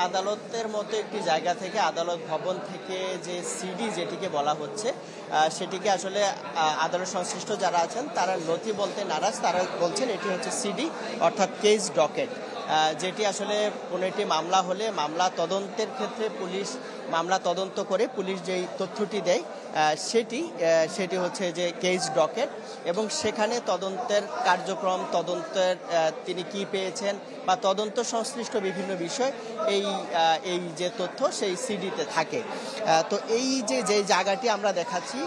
আদালতের মতো একটি জায়গা থেকে, আদালত ভবন থেকে যে সিডি যেটিকে বলা হচ্ছে, সেটিকে আসলে আদালত সংশ্লিষ্ট যারা আছেন তারা নথি বলতে নারাজ। তারা বলছেন এটি হচ্ছে সিডি, অর্থাৎ কেস ডকেট, যেটি আসলে কোনো একটি মামলা হলে মামলা তদন্তের ক্ষেত্রে পুলিশ মামলা তদন্ত করে পুলিশ যেই তথ্যটি দেয় সেটি হচ্ছে যে কেস ডকেট, এবং সেখানে তদন্তের কার্যক্রম, তদন্তের তিনি কি পেয়েছেন বা তদন্ত সংশ্লিষ্ট বিভিন্ন বিষয় এই যে তথ্য সেই সিডিতে থাকে। তো এই যে জায়গাটি আমরা দেখাচ্ছি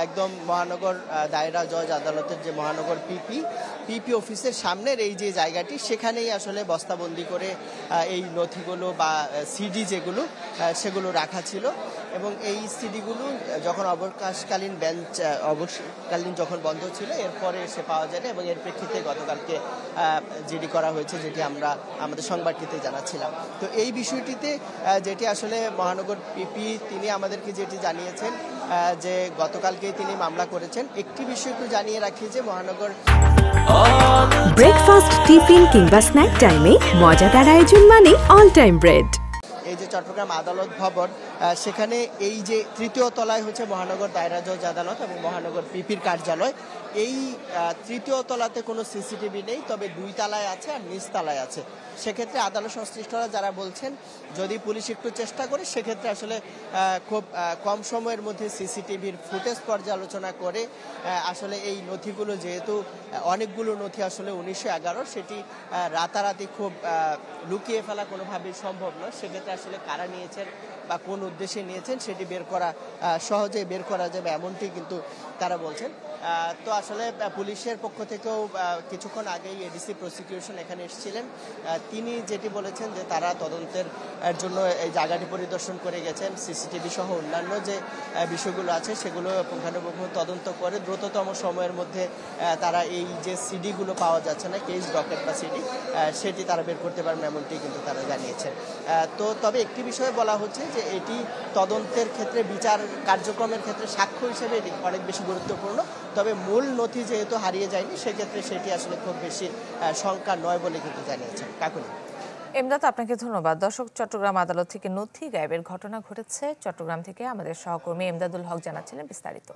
একদম মহানগর দায়রা জজ আদালতের যে মহানগর পিপি অফিসের সামনের এই যে জায়গাটি, সেখানেই আসলে বস্তাবন্দি করে এই নথিগুলো বা সিডি যেগুলো সেগুলো রাখা ছিল। এবং এই সিডিগুলো যখন অবকাশকালীন যখন বন্ধ ছিল এরপরে এসে পাওয়া যায় না, এবং এর প্রেক্ষিতে গতকালকে জিডি করা হয়েছে, যেটি আমরা আমাদের সংবাদটিতে জানাচ্ছিলাম। তো এই বিষয়টিতে যেটি আসলে মহানগর পিপি তিনি আমাদেরকে যেটি জানিয়েছেন যে গতকালকেই তিনি মামলা করেছেন। একটি বিষয় একটু জানিয়ে রাখি যে মহানগর ব্রেকফাস্ট, টিফিন কিংবা স্ন্যাক টাইমে মজাদার আয়োজন মানে অল টাইম ব্রেড। এই যে চট্টগ্রাম আদালত ভবন, সেখানে এই যে তৃতীয় তলায় হচ্ছে মহানগর দায়রা জজ আদালত এবং মহানগর পিপির কার্যালয়। এই তৃতীয় তলাতে কোনো সিসিটিভি নেই, তবে 2 তলায় আছে আর নিচ তলায় আছে। সেক্ষেত্রে আদালত সংশ্লিষ্টরা যারা বলছেন যদি পুলিশ একটু চেষ্টা করে সেক্ষেত্রে আসলে খুব কম সময়ের মধ্যে সিসিটিভির ফুটেজ পর্যালোচনা করে আসলে এই নথিগুলো, যেহেতু অনেকগুলো নথি আসলে 1911, সেটি রাতারাতি খুব লুকিয়ে ফেলা কোনোভাবেই সম্ভব নয়। সেক্ষেত্রে আসলে কারা নিয়েছেন বা কোন উদ্দেশ্যে নিয়েছেন সেটি সহজে বের করা যাবে, এমনটি কিন্তু তারা বলছেন। তো আসলে পুলিশের পক্ষ থেকেও কিছুক্ষণ আগেই এডিসি প্রসিকিউশন এখানে এসেছিলেন। তিনি যেটি বলেছেন যে তারা তদন্তের জন্য এই জায়গাটি পরিদর্শন করে গেছেন, সিসিটিভি সহ অন্যান্য যে বিষয়গুলো আছে সেগুলো পুঙ্খানুপুঙ্খ তদন্ত করে দ্রুততম সময়ের মধ্যে তারা এই যে সিডিগুলো পাওয়া যাচ্ছে না, কেস ডকেট বা সিডি, সেটি তারা বের করতে পারবেন, এমনটি কিন্তু তারা জানিয়েছেন। তবে একটি বিষয়ে বলা হচ্ছে যে এটি তদন্তের ক্ষেত্রে, বিচার কার্যক্রমের ক্ষেত্রে সাক্ষ্য হিসেবে এটি অনেক বেশি গুরুত্বপূর্ণ। তবে মূল নথি যেহেতু হারিয়ে যায়নি, সেক্ষেত্রে সেটি আসলে খুব বেশি শঙ্কা নয় বলে কিন্তু জানিয়েছেন। কাকুলি। এমদাদ, আপনাকে ধন্যবাদ। দর্শক, চট্টগ্রাম আদালত থেকে নথি গায়েবের ঘটনা ঘটেছে। চট্টগ্রাম থেকে আমাদের সহকর্মী এমদাদুল হক জানাচ্ছিলেন বিস্তারিত।